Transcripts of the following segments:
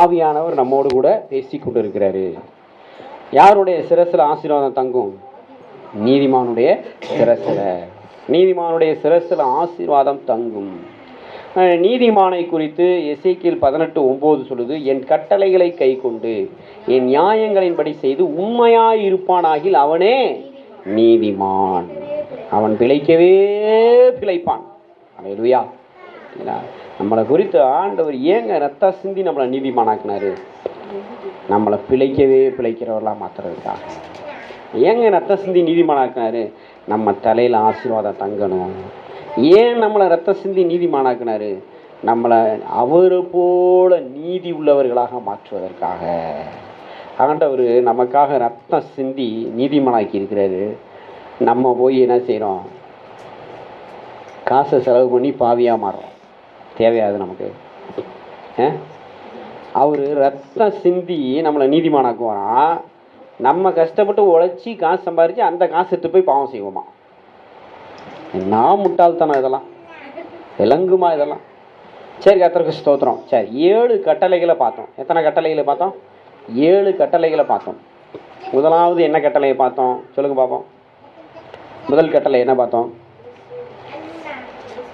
ஆவியானவர் நம்மோடு கூட பேசி கொண்டு இருக்கிறாரு. யாருடைய சிரசில் ஆசீர்வாதம் தங்கும்? நீதிமானுடைய சிரசில். நீதிமானுடைய சிரசில் ஆசீர்வாதம் தங்கும். நீதிமானை குறித்து எசேக்கியேல் 18:9 சொல்லுது, என் கட்டளைகளை கை கொண்டு என் நியாயங்களின்படி செய்து உண்மையாய் இருப்பானாகில் அவனே நீதிமான், அவன் பிழைக்கவே பிழைப்பான். அல்லேலூயா. நம்மளை குறித்து ஆண்டவர் ஏங்க ரத்த சிந்தி நம்மளை நீதிமானாக்குனாரு? நம்மளை பிழைக்கவே பிழைக்கிறவர்களாக மாத்துறதுக்கா. ஏங்க ரத்த சிந்தி நீதிமானாக்குனாரு? நம்ம தலையில் ஆசீர்வாதம் தங்கணும். ஏன் நம்மளை ரத்த சிந்தி நீதிமானாக்குனாரு? நம்மளை அவரை போல நீதி உள்ளவர்களாக மாற்றுவதற்காக. ஆண்டவர் நமக்காக ரத்தம் சிந்தி நீதிமானாக்கி இருக்கிறாரு. நம்ம போய் என்ன செய்கிறோம்? காசை செலவு பண்ணி பாவியாக மாறுறோம். தேவையாது நமக்கு. அவர் ரத்தம் சிந்தி நம்மளை நீதிமானாக்குவாராம். நம்ம கஷ்டப்பட்டு உழைச்சி காசு சம்பாரித்து அந்த காசு எடுத்து போய் பாவம் செய்வோமா? நான் முட்டாள்தானே இதெல்லாம்? விளங்குமா இதெல்லாம்? சரி, கர்த்தருக்கு ஸ்தோத்திரம். சரி, 7 கட்டளைகளை பார்த்தோம். எத்தனை கட்டளைகளை பார்த்தோம்? 7 கட்டளைகளை பார்த்தோம். முதலாவது என்ன கட்டளையை பார்த்தோம்? சொல்லுங்க பார்ப்போம். முதல் கட்டளை என்ன பார்த்தோம்?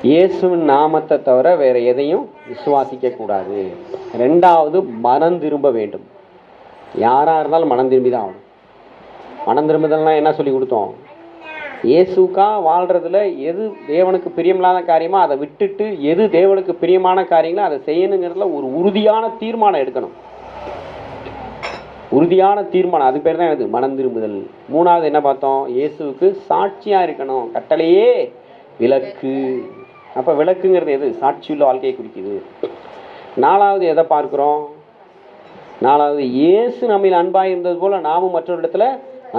இயேசுவின் நாமத்தை தவிர வேற எதையும் விசுவாசிக்க கூடாது. 2வது மனம் திரும்ப வேண்டும். யாராக இருந்தாலும் மனம் திரும்பி தான் ஆகணும். மனம் திரும்புதல்னா என்ன சொல்லி கொடுத்தோம்? இயேசுக்கா வாழ்கிறதுல எது தேவனுக்கு பிரியமில்லாத காரியமோ அதை விட்டுட்டு எது தேவனுக்கு பிரியமான காரியங்களோ அதை செய்யணுங்கிறதுல ஒரு உறுதியான தீர்மானம் எடுக்கணும். உறுதியான தீர்மானம், அது பேர் தான் இது மனம் திரும்புதல். 3வது என்ன பார்த்தோம்? இயேசுவுக்கு சாட்சியாக இருக்கணும். கட்டளையே விளக்கு. அப்போ விளக்குங்கிறது எது? சாட்சியுள்ள வாழ்க்கையை குறிக்குது. 4வது எதை பார்க்குறோம்? 4வது இயேசு நம்மில் அன்பாக இருந்தது போல் நாமும் மற்றொரு இடத்துல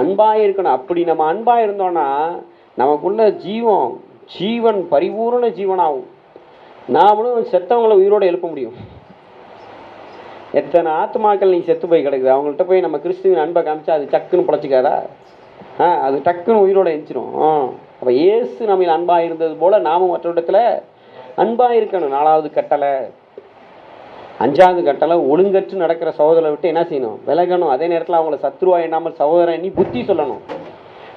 அன்பாக இருக்கணும். அப்படி நம்ம அன்பாக இருந்தோன்னா நமக்குள்ள ஜீவன் பரிபூர்ண ஜீவனாகும். நாமளும் செத்தவங்களை உயிரோடு எழுப்ப முடியும். எத்தனை ஆத்மாக்கள் நீ செத்து போய் கிடக்குது, அவங்கள்ட்ட போய் நம்ம கிறிஸ்துவின் அன்பை காமிச்சா அது டக்குன்னு பிழைச்சிக்காதா? அது டக்குன்னு உயிரோடு எழுச்சிரும். அப்போ இயேசு நம்மில் அன்பாக இருந்தது போல் நாமும் மற்றொரு இடத்துல அன்பாக இருக்கணும். 4வது கட்டளை. 5வது கட்டளை, ஒழுங்கற்று நடக்கிற சகோதரரை விட்டு என்ன செய்யணும்? விலகணும். அதே நேரத்தில் அவங்கள சத்ருவா எண்ணாமல் சகோதரன் நீ புத்தி சொல்லணும்.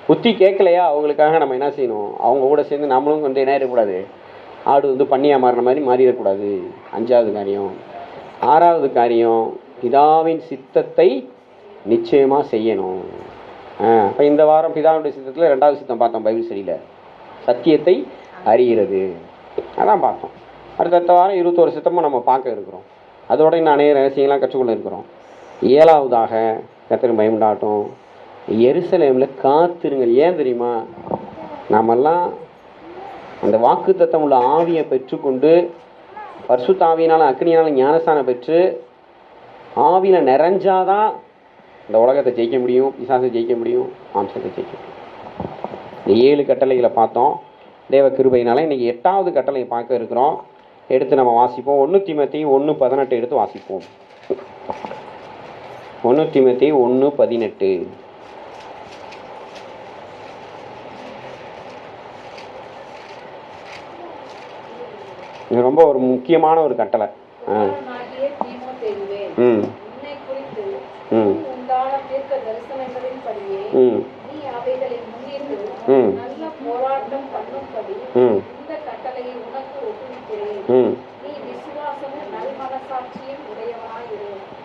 புத்தி கேட்கலையா அவங்களுக்காக நம்ம என்ன செய்யணும்? அவங்க கூட சேர்ந்து நம்மளும் வந்து என்ன இருக்கக்கூடாது? ஆடு பண்ணியாக மாறின மாதிரி மாறிடக்கூடாது. 5வது காரியம். 6வது காரியம், பிதாவின் சித்தத்தை நிச்சயமாக செய்யணும். இப்போ இந்த வாரம் பிதாவுடைய சித்தத்தில் 2வது சித்தம் பார்த்தோம். பைபிள் சரியில் சத்தியத்தை அறிகிறது, அதான் பார்த்தோம். அடுத்த வாரம் 21 சித்தமும் நம்ம பார்க்க இருக்கிறோம். அதோட இன்னும் அநேக ரகசியங்கள்லாம் கற்றுக்கொள்ள இருக்கிறோம். 7வதாக கர்த்தருக்கு பயமுண்டாகட்டும், எருசலேமில் காத்திருங்கள். ஏன் தெரியுமா? நாமெல்லாம் அந்த வாக்குத்தத்தம் உள்ள ஆவியை பெற்றுக்கொண்டு பரிசுத்த ஆவியினால் அக்னியினால் ஞானஸ்தானம் பெற்று ஆவியில் நிறைஞ்சாதான் இந்த உலகத்தை ஜெயிக்க முடியும், பிசாசை ஜெயிக்க முடியும், மாம்சத்தை ஜெயிக்க முடியும். இந்த 7 கட்டளைகளை பார்த்தோம். தேவ கிருபையினால இன்றைக்கி 8வது கட்டளையை பார்க்க இருக்கிறோம். எடுத்து நம்ம வாசிப்போம். 1 தீமோத்தேயு 1:18 எடுத்து வாசிப்போம். 1 தீமோத்தேயு 1:18. இது ரொம்ப ஒரு முக்கியமான ஒரு கட்டளை.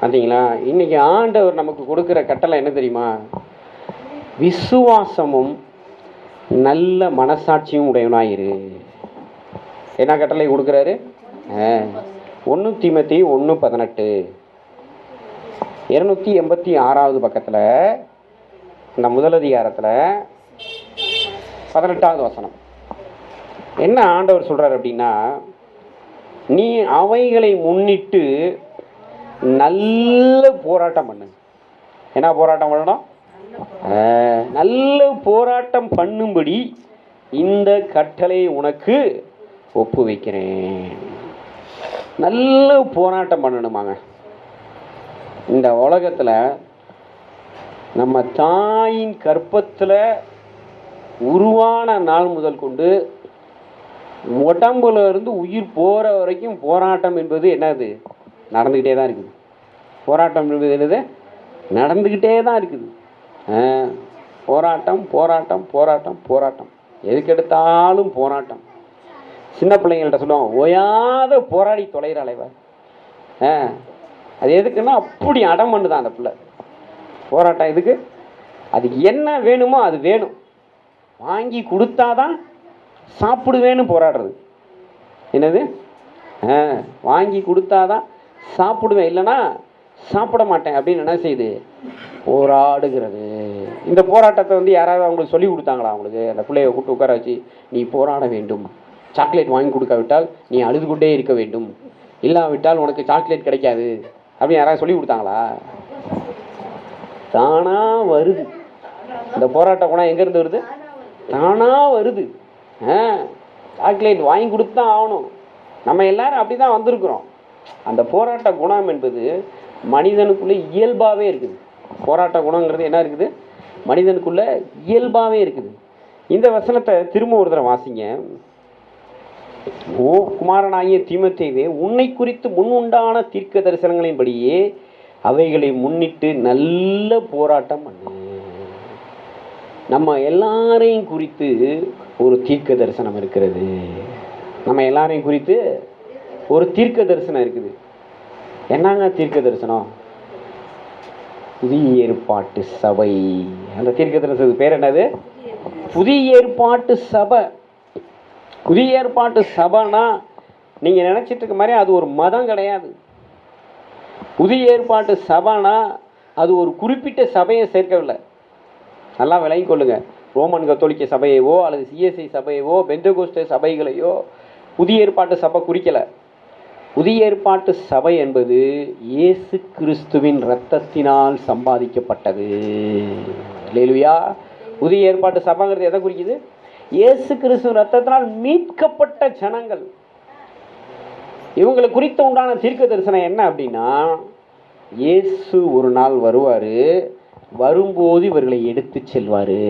பார்த்தீங்களா? இன்னைக்கு ஆண்டவர் நமக்கு கொடுக்குற கட்டளை என்ன தெரியுமா? விசுவாசமும் நல்ல மனசாட்சியும் உடையவனாயிரு. என்ன கட்டளை கொடுக்குறாரு? 1 தீமோத்தேயு 1:18. 286வது பக்கத்தில் இந்த முதல் அதிகாரத்தில் 18வது வசனம் என்ன ஆண்டவர் சொல்கிறார் அப்படின்னா, நீ அவைகளை முன்னிட்டு நல்ல போராட்டம் பண்ணு. என்ன போராட்டம் பண்ணணும்? நல்ல போராட்டம் பண்ணும்படி இந்த கட்டளை உனக்கு ஒப்பு வைக்கிறேன். நல்ல போராட்டம் பண்ணணுமாங்க. இந்த உலகத்தில் நம்ம தாயின் கர்ப்பத்தில் உருவான நாள் முதல் கொண்டு உடம்புல இருந்து உயிர் போகிற வரைக்கும் போராட்டம் என்பது என்னது? நடந்துக்கிட்டே தான் இருக்குது. போராட்டம் என்பது நடந்துக்கிட்டே தான் இருக்குது. போராட்டம் போராட்டம் போராட்டம் போராட்டம், எதுக்கெடுத்தாலும் போராட்டம். சின்ன பிள்ளைங்கள்ட்ட சொல்லுவாங்க, ஓயாத போராடி தொலைகிற அலைவர். அது எதுக்குன்னா அப்படி அடம் பண்ணுதான் அந்த பிள்ளை. போராட்டம் எதுக்கு? அதுக்கு என்ன வேணுமோ அது வேணும், வாங்கி கொடுத்தாதான் சாப்பிடுவேன்னு போராடுறது. என்னது? வாங்கி கொடுத்தாதான் சாப்பிடுவேன், இல்லைன்னா சாப்பிட மாட்டேன் அப்படின்னு என்ன செய்யுது? போராடுகிறது. இந்த போராட்டத்தை வந்து யாராவது அவங்களுக்கு சொல்லி கொடுத்தாங்களா? அவங்களுக்கு அந்த பிள்ளைய கூப்பிட்டு உட்கார வச்சு, நீ போராட வேண்டும், சாக்லேட் வாங்கி கொடுக்காவிட்டால் நீ அழுது கொண்டே இருக்க வேண்டும், இல்லாவிட்டால் உனக்கு சாக்லேட் கிடைக்காது அப்படின்னு யாராவது சொல்லி கொடுத்தாங்களா? தானா வருது. இந்த போராட்ட குணம் எங்கேருந்து வருது? தானா வருது. சாக்லேட் வாங்கி கொடுத்து தான் ஆகணும். நம்ம எல்லாரும் அப்படி தான் வந்திருக்கிறோம். அந்த போராட்ட குணம் என்பது மனிதனுக்குள்ளே இயல்பாகவே இருக்குது. போராட்ட குணங்கிறது என்ன இருக்குது? மனிதனுக்குள்ள இயல்பாகவே இருக்குது. இந்த வசனத்தை திரும்ப ஒரு தடவை வாசிங்க. ஓ குமாரனாகிய தீமோத்தேயுவே, உன்னை குறித்து முன் உண்டான தீர்க்க தரிசனங்களின்படியே அவைகளை முன்னிட்டு நல்ல போராட்டம் பண்ணு. நம்ம எல்லாரையும் குறித்து ஒரு தீர்க்க தரிசனம் இருக்கிறது. நம்ம எல்லாரையும் குறித்து ஒரு தீர்க்க தரிசனம் இருக்குது. என்னங்க தீர்க்க தரிசனம்? புதிய ஏற்பாட்டு சபை. அந்த தீர்க்க தரிசனத்துக்கு பேர் என்னது? புதிய ஏற்பாட்டு சபை. புதிய ஏற்பாட்டு சபைனா நீங்கள் நினச்சிட்டு இருக்க மாதிரி அது ஒரு மதம் கிடையாது. புதிய ஏற்பாட்டு சபைனா அது ஒரு குறிப்பிட்ட சபையை சேர்க்கவில்லை. நல்லா விளங்கி கொள்ளுங்க. ரோமன் கத்தோலிக்க சபையவோ அல்லது சிஎஸ்ஐ சபையவோ பெந்தகோஸ்தே சபைகளையோ புதிய ஏற்பாட்டு சபை குறிக்கலை. புதிய ஏற்பாட்டு சபை என்பது இயேசு கிறிஸ்துவின் இரத்தத்தினால் சம்பாதிக்கப்பட்டது. அல்லேலூயா. புதிய ஏற்பாட்டு சபைங்கிறது எதை குறிக்குது? இயேசு கிறிஸ்துவின் இரத்தத்தினால் மீட்கப்பட்ட ஜனங்கள். இவங்களை குறித்து உண்டான தீர்க்க தரிசனம் என்ன அப்படின்னா, இயேசு ஒரு நாள் வருவார், வரும்போது இவர்களை எடுத்து செல்வார்.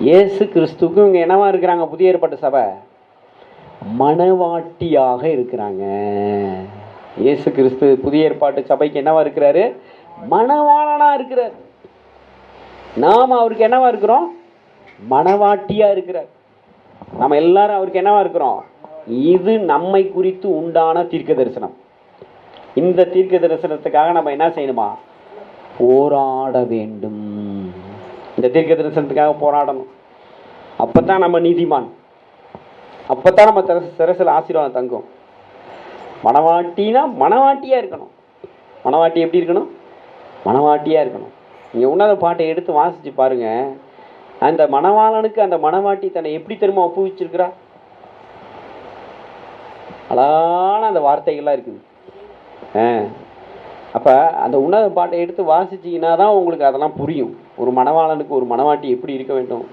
இயேசு கிறிஸ்துவுக்கு இவங்க என்னவா இருக்கிறாங்க? புதிய ஏற்பாட்டு சபை மணவாட்டியாக இருக்கிறாங்க. இயேசு கிறிஸ்து புதிய ஏற்பாட்டு சபைக்கு என்னவா இருக்கிறாரு? மணவாளனா இருக்கிறார். நாம் அவருக்கு என்னவா இருக்கிறோம்? மணவாட்டியா இருக்கிறார். நம்ம எல்லாரும் அவருக்கு என்னவா இருக்கிறோம்? இது நம்மை குறித்து உண்டான தீர்க்க தரிசனம். இந்த தீர்க்க தரிசனத்துக்காக நம்ம என்ன செய்யணுமா? போராட வேண்டும். இந்த தீர்க்க தரிசனத்துக்காக போராடணும். அப்பதான் நம்ம நீதிமான், அப்பதான் நம்ம சிரசில் ஆசீர்வாதம் தங்கும். மணவாட்டினா மணவாட்டியா இருக்கணும். மணவாட்டி எப்படி இருக்கணும்? மணவாட்டியா இருக்கணும். நீங்கள் உன்னத பாட்டை எடுத்து வாசிச்சு பாருங்க. அந்த மணவாளனுக்கு அந்த மணவாட்டி தன்னை எப்படி தெரியுமா ஒப்புவிச்சிருக்கிறா? அழகான அந்த வார்த்தைகள்லாம் இருக்குது. அப்போ அந்த உன்னத பாட்டை எடுத்து வாசிச்சிங்கன்னா தான் உங்களுக்கு அதெல்லாம் புரியும். ஒரு மணவாளனுக்கு ஒரு மணவாட்டி எப்படி இருக்க வேண்டும்.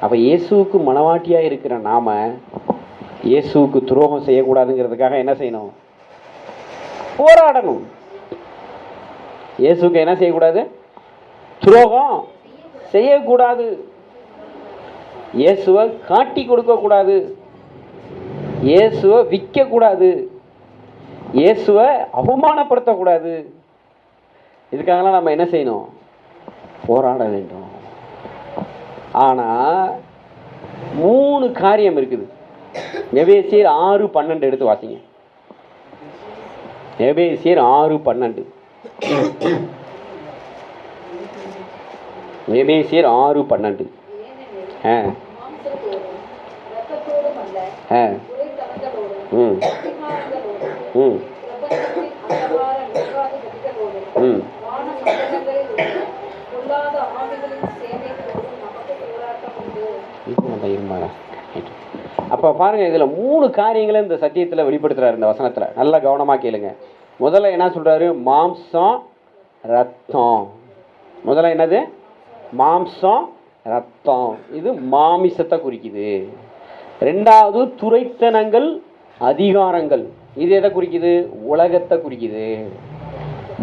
அப்போ இயேசுவுக்கு மணவாட்டியாக இருக்கிற நாம இயேசுவுக்கு துரோகம் செய்யக்கூடாதுங்கிறதுக்காக என்ன செய்யணும்? போராடணும். இயேசுக்கு என்ன செய்யக்கூடாது? துரோகம் செய்யக்கூடாது. இயேசுவை காட்டி கொடுக்கக்கூடாது. இயேசுவை விற்கக்கூடாது. இயேசுவை அவமானப்படுத்தக்கூடாது. இதுக்காகலாம் நம்ம என்ன செய்யணும்? போராட வேண்டும். ஆனால் 3 காரியம் இருக்குது. எபேசியர் 6:12 எடுத்து வாசிங்க. எபேசியர் 6:12. எபேசியர் 6:12. அப்போ பாருங்க, இதில் 3 காரியங்களை இந்த சத்தியத்தில் வெளிப்படுத்துறாரு. இந்த வசனத்தில் நல்லா கவனமாக கேளுங்க. முதல்ல என்ன சொல்றாரு? மாம்சம் ரத்தம். முதல்ல என்னது? மாம்சம் ரத்தம். இது மாமிசத்தை குறிக்குது. 2வது துரைத்தனங்கள் அதிகாரங்கள். இது எதை குறிக்குது? உலகத்தை குறிக்குது.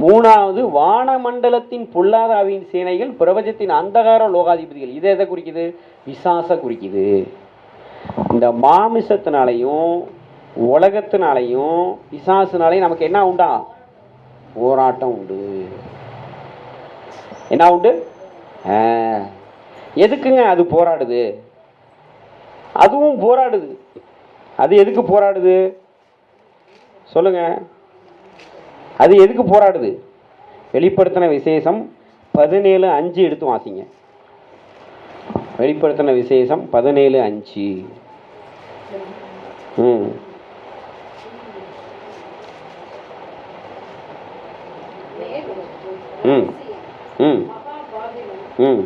3வது வானமண்டலத்தின் பொல்லாத ஆவியின் சேனைகள், பிரபஞ்சத்தின் அந்தகார லோகாதிபதிகள். இது எதை குறிக்குது? பிசாச குறிக்குது. இந்த மாமிசத்தினாலையும் உலகத்தினாலையும் பிசாசுனாலையும் நமக்கு என்ன உண்டா? போராட்டம் உண்டு. என்ன உண்டு? எதுக்குங்க அது போராடுது? அதுவும் போராடுது. அது எதுக்கு போராடுது சொல்லுங்க? அது எதுக்கு போராடுது? வெளிப்படுத்தின விசேஷம் 17:5 எடுத்து வாசிங்க. வெளிப்படுத்தின விசேஷம் 17:5. ம் ம் ம் ம்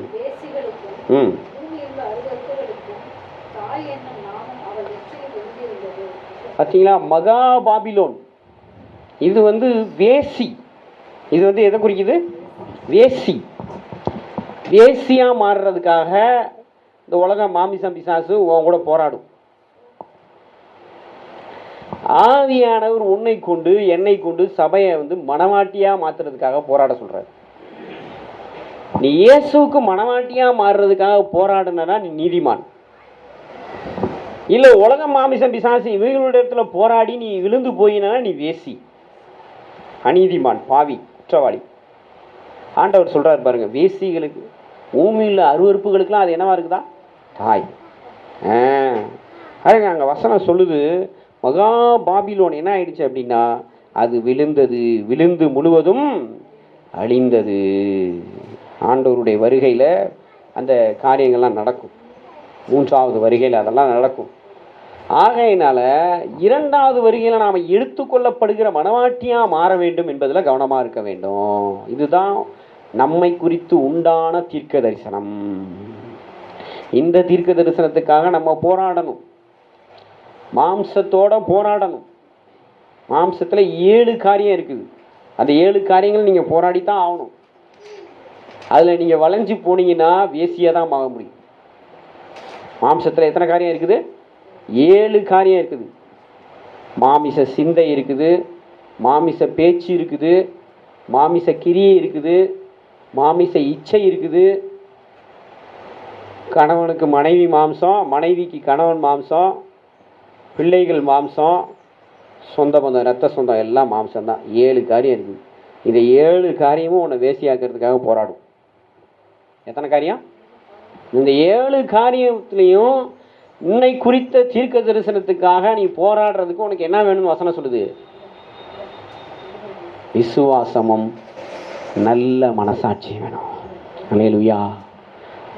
ம் பார்த்தீங்களா? மகா பாபிலோன் இது வேசி. இது எதை குறிக்குது? வேசி. வேசியாக மாறுறதுக்காக இந்த உலகம் மாமிசம் பிசாசு உன் கூட போராடும். ஆவியானவர் உன்னை கொண்டு என்னை கொண்டு சபையை மனவாட்டியாக மாற்றுறதுக்காக போராட சொல்கிறார். நீ இயேசுக்கு மனவாட்டியாக மாறுறதுக்காக போராடுனா நீ நீதிமான். இல்லை உலகம் மாமிசம் பிசாசு இவங்களிடத்துல போராடி நீ விழுந்து போயினா நீ வேசி, அநீதிமான், பாவி, குற்றவாளி. ஆண்டவர் சொல்கிறார் பாருங்க, வேசிகளுக்கு பூமியில் அருவறுப்புகளுக்கெல்லாம் அது என்னவா இருக்குதா? தாய். பாருங்க அங்கே வசனம் சொல்லுது, மகா பாபிலோன் என்ன ஆயிடுச்சு அப்படின்னா அது விழுந்தது, விழுந்து முழுவதும் அழிந்தது. ஆண்டவருடைய வருகையில் அந்த காரியங்கள்லாம் நடக்கும். 3வது வருகையில் அதெல்லாம் நடக்கும். ஆகையினால 2வது வருகையில் நாம் எடுத்துக்கொள்ளப்படுகிற மனவாட்டியாக மாற வேண்டும் என்பதில் கவனமாக இருக்க வேண்டும். இதுதான் நம்மை குறித்து உண்டான தீர்க்க தரிசனம். இந்த தீர்க்க தரிசனத்துக்காக நம்ம போராடணும். மாம்சத்தோட போராடணும். மாம்சத்தில் 7 காரியம் இருக்குது. அந்த 7 காரியங்கள் நீங்கள் போராடித்தான் ஆகணும். அதில் நீங்கள் வளைஞ்சு போனீங்கன்னா வேசியாக தான் ஆக முடியும். மாம்சத்தில் எத்தனை காரியம் இருக்குது? 7 காரியம் இருக்குது. மாமிச சிந்தை இருக்குது, மாமிச பேச்சு இருக்குது, மாமிச கிரியை இருக்குது, மாமிச இச்சை இருக்குது, கணவனுக்கு மனைவி மாம்சம், மனைவிக்கு கணவன் மாம்சம், பிள்ளைகள் மாம்சம், சொந்த பந்தம், ரத்த சொந்தம் எல்லாம் மாம்சம்தான். 7 காரியம் இருக்குது. இந்த 7 காரியமும் உன்னை வேசியாக்கிறதுக்காக போராடும். எத்தனை காரியம்? இந்த 7 காரியத்துலேயும் உன்னை குறித்த தீர்க்க தரிசனத்துக்காக நீ போராடுறதுக்கு உனக்கு என்ன வேணும்னு வசனம் சொல்லுது? விசுவாசமும் நல்ல மனசாட்சி வேணும். அல்லேலூயா.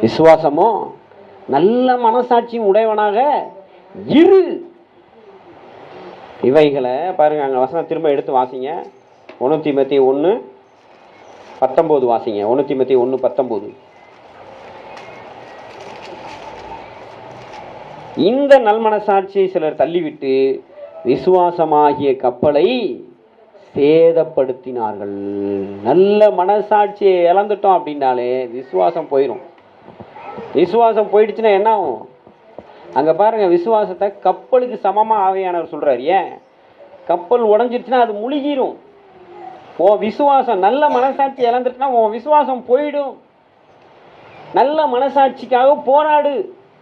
விசுவாசமும் நல்ல மனசாட்சியும் உடையவனாக இரு. இவைகளை பாருங்க, அங்கே வசனம் திரும்ப எடுத்து வாசிங்க. 1 தீமோத்தேயு 1:19 வாசிங்க. 1 தீமோத்தேயு 1:19. இந்த நல்மனசாட்சியை சிலர் தள்ளிவிட்டு விசுவாசமாகிய கப்பலை சேதப்படுத்தினார்கள். நல்ல மனசாட்சியை இழந்துட்டோம் அப்படின்னாலே விசுவாசம் போயிடும். விசுவாசம் போயிடுச்சுன்னா என்ன ஆகும்? அங்கே பாருங்க, விசுவாசத்தை கப்பலுக்கு சமமாக ஆவியானவர் சொல்கிறார். ஏன்? கப்பல் உடஞ்சிருச்சுன்னா அது முழுகிரும். உன் விசுவாசம் நல்ல மனசாட்சி இழந்துட்டுனா உன் விசுவாசம் போயிடும். நல்ல மனசாட்சிக்காக போராடு.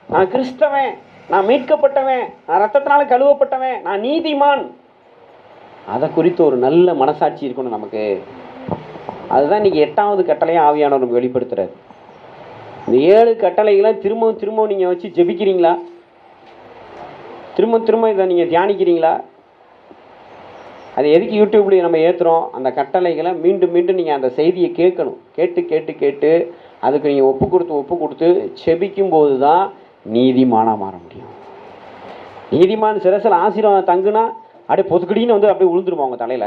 நான் கிறிஸ்தவன், நான் மீட்கப்பட்டவன், நான் ரத்தத்தினால கழுவப்பட்டவன், நான் நீதிமான். அதை குறித்து ஒரு நல்ல மனசாட்சி இருக்கணும் நமக்கு. அதுதான் இன்னைக்கு 8வது கட்டளையை ஆவியானவர் நமக்கு வெளிப்படுத்துறாரு. இந்த 7 கட்டளைகளை திரும்பவும் நீங்கள் வச்சு ஜெபிக்கிறீங்களா? திரும்ப இதை நீங்கள் தியானிக்கிறீங்களா? அது எதுக்கு யூடியூப்லேயே நம்ம ஏற்றுறோம்? அந்த கட்டளைகளை மீண்டும் நீங்கள் அந்த செய்தியை கேட்கணும். கேட்டு அதுக்கு நீங்கள் ஒப்பு கொடுத்து செபிக்கும்போது தான் நீதிமானாக மாற முடியும். நீதிமான் சிரசில் ஆசீர்வாதம் தங்குனா அப்படியே பொதுக்கடின்னு அப்படியே விழுந்துருமா அவங்க தலையில்?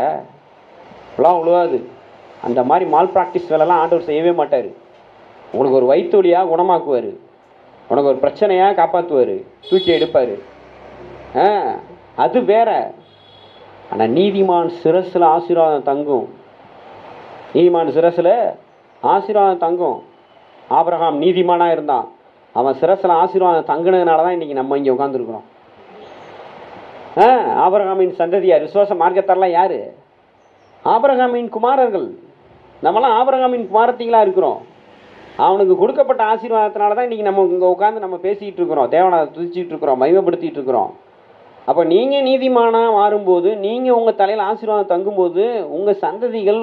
இப்பெல்லாம் விழுவாது. அந்த மாதிரி மால் ப்ராக்டிஸ் வேலைலாம் ஆண்டவர் செய்யவே மாட்டார். உங்களுக்கு ஒரு வயிற்று வலியாக குணமாக்குவார், உனக்கு ஒரு பிரச்சனையாக காப்பாற்றுவார், தூக்கி எடுப்பார். அது வேற. ஆனால் நீதிமான் சிரசில் ஆசீர்வாதம் தங்கும். நீதிமான் சிரசில் ஆசீர்வாதம் தங்கும். ஆபிரகாம் நீதிமானாக இருந்தான். அவன் சிரசில் ஆசீர்வாதம் தங்கினதுனால தான் இன்றைக்கி நம்ம இங்கே உட்காந்துருக்குறோம். ஆபிரகாமின் சந்ததியார், விசுவாச மார்க்கத்தாரெலாம் யார்? ஆபிரகாமின் குமாரர்கள். நம்மளாம் ஆபிரகாமின் குமாரத்திகளாக இருக்கிறோம். அவனுக்கு கொடுக்கப்பட்ட ஆசீர்வாதத்தினால தான் இன்றைக்கி நம்ம இங்கே உட்காந்து நம்ம பேசிக்கிட்டு இருக்கிறோம், தேவனை துதிச்சிக்கிட்டு இருக்கிறோம், மகிமைப்படுத்திகிட்டு இருக்கிறோம். அப்போ நீங்கள் நீதிமானாக மாறும்போது, நீங்கள் உங்கள் தலையில் ஆசீர்வாதம் தங்கும்போது, உங்கள் சந்ததிகள்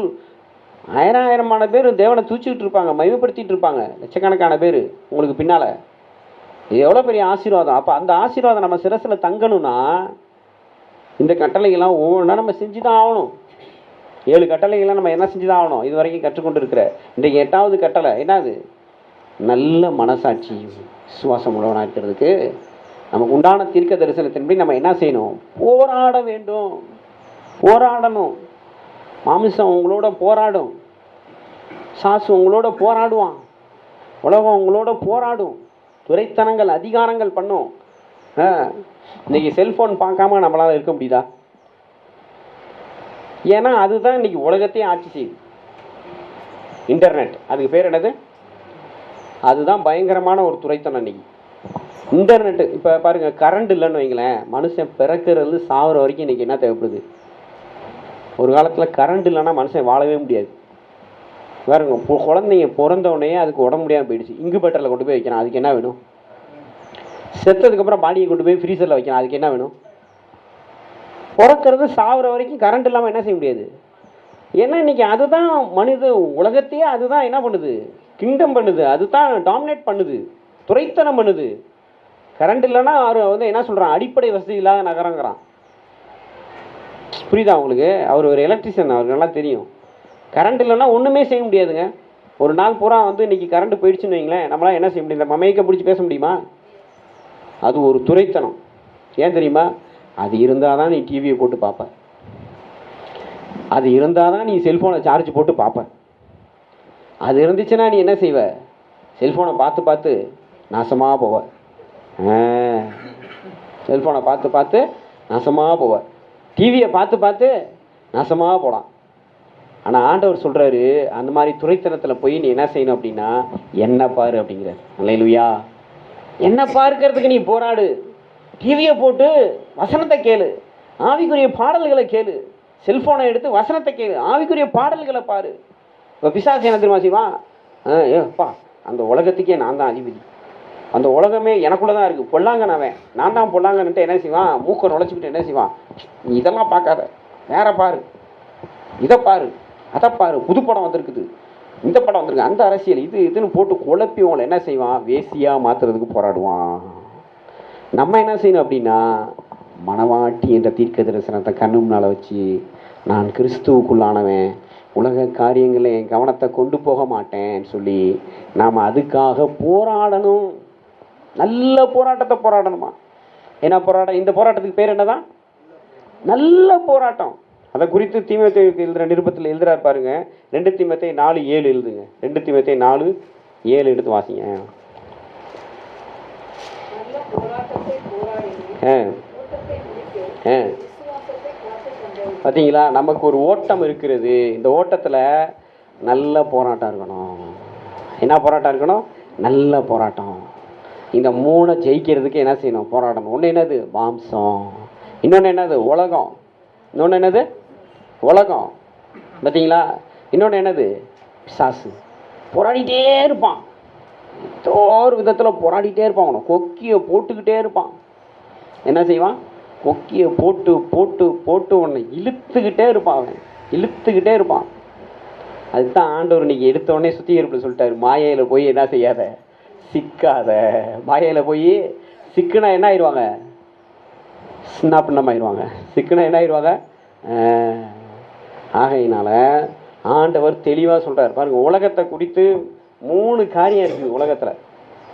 ஆயிரமான பேர் தேவனை தூச்சிக்கிட்டு இருப்பாங்க, மகிமைப்படுத்திட்டு இருப்பாங்க, லட்சக்கணக்கான பேர் உங்களுக்கு பின்னால். இது எவ்வளோ பெரிய ஆசீர்வாதம். அப்போ அந்த ஆசீர்வாதம் நம்ம சிரசில் தங்கணும்னா இந்த கட்டளைகள்லாம் ஒவ்வொன்றா நம்ம செஞ்சு தான் ஆகணும். 7 கட்டளைகள்லாம் நம்ம என்ன செஞ்சு தான் ஆகணும். இது வரைக்கும் கற்றுக்கொண்டு இருக்கிற இன்றைக்கு 8வது கட்டளை என்னது? நல்ல மனசாட்சி விசுவாசம் உள்ளவனாக இருக்கிறதுக்கு நமக்கு உண்டான தீர்க்க தரிசனத்தின்படி நம்ம என்ன செய்யணும்? போராட வேண்டும். போராடணும். மாமிசம் உங்களோட போராடும், சாசு உங்களோட போராடுவான், உலகம் உங்களோட போராடும், துரைத்தனங்கள் அதிகாரங்கள் பண்ணும். இன்னைக்கு செல்ஃபோன் பார்க்காம நம்மளால் இருக்க முடியுதா? ஏன்னா அதுதான் இன்னைக்கு உலகத்தையே ஆட்சி செய்யுது. இன்டர்நெட், அதுக்கு பேர் என்னது? அதுதான் பயங்கரமான ஒரு துரைத்தனம் இன்னைக்கு இன்டர்நெட்டு. இப்போ பாருங்கள், கரண்ட் இல்லைன்னு வைங்களேன், மனுஷன் பிறக்கிறது சாகுற வரைக்கும் இன்றைக்கி என்ன தேவைப்படுது? ஒரு காலத்தில் கரண்ட் இல்லைன்னா மனுஷன் வாழவே முடியாது. பாருங்க, குழந்தைங்க பிறந்தவுடனே அதுக்கு உடம்பு முடியாமல் போயிடுச்சு, இங்குபேட்டரில் கொண்டு போய் வைக்கிறான், அதுக்கு என்ன வேணும்? செத்ததுக்கப்புறம் பாடியை கொண்டு போய் ஃப்ரீசரில் வைக்கிறான், அதுக்கு என்ன வேணும்? பிறக்கிறது சாகுற வரைக்கும் கரண்ட் இல்லாமல் என்ன செய்ய முடியாது. ஏன்னா இன்றைக்கி அதுதான் மனித உலகத்தையே அதுதான் என்ன பண்ணுது? கிங்டம் பண்ணுது, அதுதான் டாமினேட் பண்ணுது, துரைத்தனம் பண்ணுது. கரண்ட் இல்லைன்னா அவர் என்ன சொல்கிறான்? அடிப்படை வசதி இல்லாத நகரங்கிறான். புரியுதா உங்களுக்கு? அவர் ஒரு எலக்ட்ரிஷியன், அவருக்கு நல்லா தெரியும். கரண்ட் இல்லைன்னா ஒன்றுமே செய்ய முடியாதுங்க. ஒரு நாள் பூரா இன்றைக்கி கரண்ட் போயிடுச்சுன்னு வைங்களேன், நம்மளால் என்ன செய்ய முடியும்? மமைக்க பிடிச்சி பேச முடியுமா? அது ஒரு துரைத்தனம். ஏன் தெரியுமா? அது இருந்தால் தான் நீ டிவியை போட்டு பார்ப்ப, அது இருந்தால் தான் நீ செல்ஃபோனை சார்ஜ் போட்டு பார்ப்ப. அது இருந்துச்சுன்னா நீ என்ன செய்வ? செல்ஃபோனை பார்த்து பார்த்து நாசமாக போவ. செல்ஃபோனை பார்த்து பார்த்து நாசமாக போவ, டிவியை பார்த்து பார்த்து நாசமாக போகலாம். ஆனால் ஆண்டவர் சொல்கிறாரு, அந்த மாதிரி துரைத்தனத்தில் போய் நீ என்ன செய்யணும் அப்படின்னா, என்ன பாரு அப்படிங்கிறார். அல்லேலூயா. என்ன பார்க்கறதுக்கு நீ போராடு. டிவியை போட்டு வசனத்தை கேளு, ஆவிக்குரிய பாடல்களை கேளு. செல்ஃபோனை எடுத்து வசனத்தை கேளு, ஆவிக்குரிய பாடல்களை பாரு. இப்போ பிசாசு என்ன தெரியுமா செய்வான்? ஏப்பா, அந்த உலகத்துக்கே நான் தான் அதிபதி, அந்த உலகமே எனக்குள்ளே தான் இருக்குது, பொல்லாங்கனவன் நான் தான் பொல்லாங்கன்ட்டு என்ன செய்வான்? மூக்கை நுழைச்சிக்கிட்டு என்ன செய்வான்? நீ இதெல்லாம் பார்க்காத, வேற பாரு, இதை பாரு, அதை பாரு, புது படம் வந்திருக்குது, இந்த படம் வந்திருக்கு, அந்த அரசியல் இதுன்னு போட்டு குழப்பி உங்களை என்ன செய்வான்? வேசியாக மாற்றுறதுக்கு போராடுவான். நம்ம என்ன செய்யணும் அப்படின்னா, மனவாட்டி என்ற தீர்க்க தரிசனத்தை கண்ணு முன்னால் வச்சு, நான் கிறிஸ்துவுக்குள்ளானவன், உலக காரியங்களில் என் கவனத்தை கொண்டு போக மாட்டேன்னு சொல்லி நாம் அதுக்காக போராடணும். நல்ல போராட்டத்தை போராடணுமா? என்ன போராட்டம்? இந்த போராட்டத்துக்கு பேர் என்னதான்? நல்ல போராட்டம். அதை குறித்து தீமோத்தேயுவுக்கு எழுதுகிற நிருபத்தில் எழுதுறாரு பாருங்க. 2 தீமோத்தேயு 4:7 எழுதுங்க. 2 தீமோத்தேயு 4:7 எடுத்து வாசிங்க. பார்த்தீங்களா? நமக்கு ஒரு ஓட்டம் இருக்கிறது. இந்த ஓட்டத்தில் நல்ல போராட்டம் இருக்கணும். என்ன போராட்டம் இருக்கணும்? நல்ல போராட்டம். இந்த 3 ஜெயிக்கிறதுக்கு என்ன செய்யணும்? போராடணும். ஒன்று என்னது? மாம்சம். இன்னொன்று என்னது? உலகம். இன்னொன்று என்னது? உலகம். பார்த்தீங்களா? இன்னொன்று என்னது? பிசாசு. போராடிட்டே இருப்பான், ஏதோ ஒரு விதத்தில் போராடிட்டே இருப்பான். கொக்கியை போட்டுக்கிட்டே இருப்பான். என்ன செய்வான்? கொக்கியை போட்டு போட்டு போட்டு உன்னை இழுத்துக்கிட்டே இருப்பான். அவன் இழுத்துக்கிட்டே இருப்பான். அதுதான் ஆண்டவர் இன்னைக்கு எடுத்தோடனே சுத்திகரிப்பு சொல்லிட்டாரு. மாயையில் போய் என்ன செய்யாத, சிக்காத. மாயையில் போய் சிக்குனா என்ன ஆயிடுவாங்க? சின்னாப்பின்னம் ஆயிடுவாங்க. சிக்குனா என்ன ஆயிடுவாங்க? ஆகையினால ஆண்டவர் தெளிவாக சொல்கிறார் பாருங்க. உலகத்தை குறித்து 3 காரியம் இருக்குது.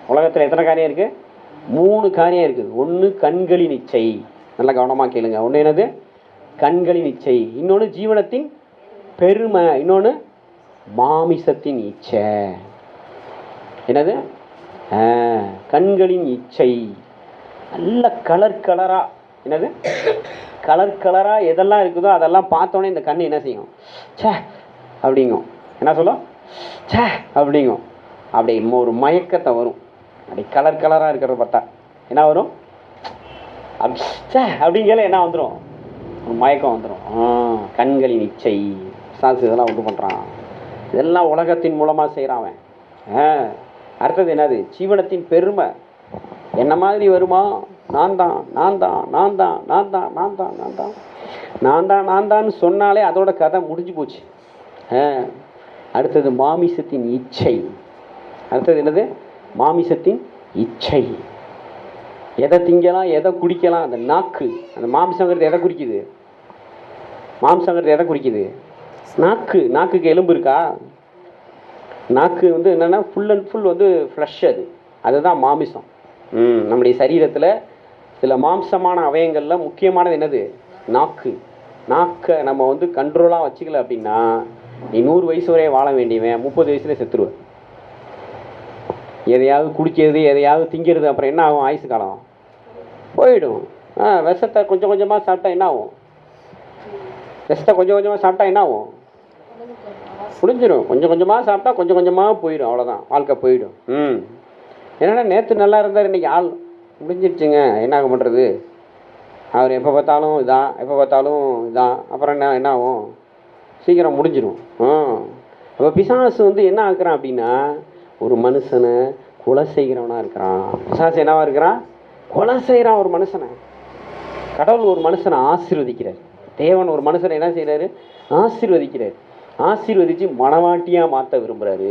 உலகத்தில் எத்தனை காரியம் இருக்குது? 3 காரியம் இருக்குது. ஒன்று கண்களின் இச்சை. நல்லா கவனமாக கேளுங்க. ஒன்று என்னது? கண்களின் இச்சை. இன்னொன்று ஜீவனத்தின் பெருமை. இன்னொன்று மாமிசத்தின் இச்சை. என்னது? கண்களின் இச்சை. நல்ல கலராக, என்னது கலராக எதெல்லாம் இருக்குதோ அதெல்லாம் பார்த்தோன்னே இந்த கண் என்ன செய்யும்? சே அப்படிங்கும். என்ன சொல்லும்? சே அப்படிங்கும். அப்படி ஒரு மயக்கத்தை வரும். அப்படி கலராக இருக்கிறத பார்த்தா என்ன வரும்? சே அப்படிங்கிற என்ன வந்துடும்? ஒரு மயக்கம் வந்துடும். கண்களின் இச்சை. சாசு இதெல்லாம் உண்டு பண்ணுறான். இதெல்லாம் உலகத்தின் மூலமாக செய்கிறான் அவன். அடுத்தது என்னது? ஜீவனத்தின் பெருமை. என்ன மாதிரி வருமா? நான் தான் நான் தான் நான் தான் நான் தான் நான் தான் நான் தான் நான் தான் நான் தான்னு சொன்னாலே அதோட கதை முடிஞ்சு போச்சு. அடுத்தது மாமிசத்தின் இச்சை. அடுத்தது என்னது? மாமிசத்தின் இச்சை. எதை திங்கலாம், எதை குடிக்கலாம்? அந்த நாக்கு. அந்த மாமிசங்கிறது எதை குறிக்குது? மாம்சங்கிறது எதை குறிக்குது? நாக்கு. நாக்குக்கு எலும்பு இருக்கா? நாக்கு வந்து என்னென்னா ஃபுல் அண்ட் ஃபுல் வந்து ஃப்ளஷ். அதுதான் மாமிசம். நம்முடைய சரீரத்தில் சில மாம்சமான அவயங்களில் முக்கியமானது என்னது? நாக்கு. நாக்கை நம்ம வந்து கண்ட்ரோலாக வச்சுக்கல அப்படின்னா நீ 100 வயசு வரையே வாழ வேண்டியவன் 30 வயசுலேயே செத்துருவேன். எதையாவது குடிக்கிறது, எதையாவது திங்கிறது, அப்புறம் என்ன ஆகும்? ஆயுசு காலம் போயிடும். விஷத்தை கொஞ்சம் கொஞ்சமாக சாப்பிட்டா என்ன ஆகும்? விஷத்தை கொஞ்சம் கொஞ்சமாக சாப்பிட்டா என்ன ஆகும்? முடிஞ்சிடும். கொஞ்சம் கொஞ்சமாக சாப்பிட்டா கொஞ்சம் கொஞ்சமாக போயிடும். அவ்வளோதான், வாழ்க்கை போயிடும். என்னென்னா நேற்று நல்லா இருந்தார், இன்றைக்கி ஆள் முடிஞ்சிடுச்சுங்க. என்ன ஆக பண்ணுறது? அவர் எப்போ பார்த்தாலும் இதான், எப்போ பார்த்தாலும் இதான், அப்புறம் என்ன ஆகும்? சீக்கிரம் முடிஞ்சிடும். அப்போ பிசாசு வந்து என்ன ஆக்குறான் அப்படின்னா ஒரு மனுஷனை கொலை செய்கிறவனாக இருக்கிறான். பிசாசு என்னவா இருக்கிறான்? கொலை செய்கிறான் ஒரு மனுஷனை. கடவுள் ஒரு மனுஷனை ஆசீர்வதிக்கிறார். தேவன் ஒரு மனுஷனை என்ன செய்கிறாரு? ஆசீர்வதிக்கிறார். ஆசீர்வதித்து மனவாட்டியாக மாற்ற விரும்புகிறாரு.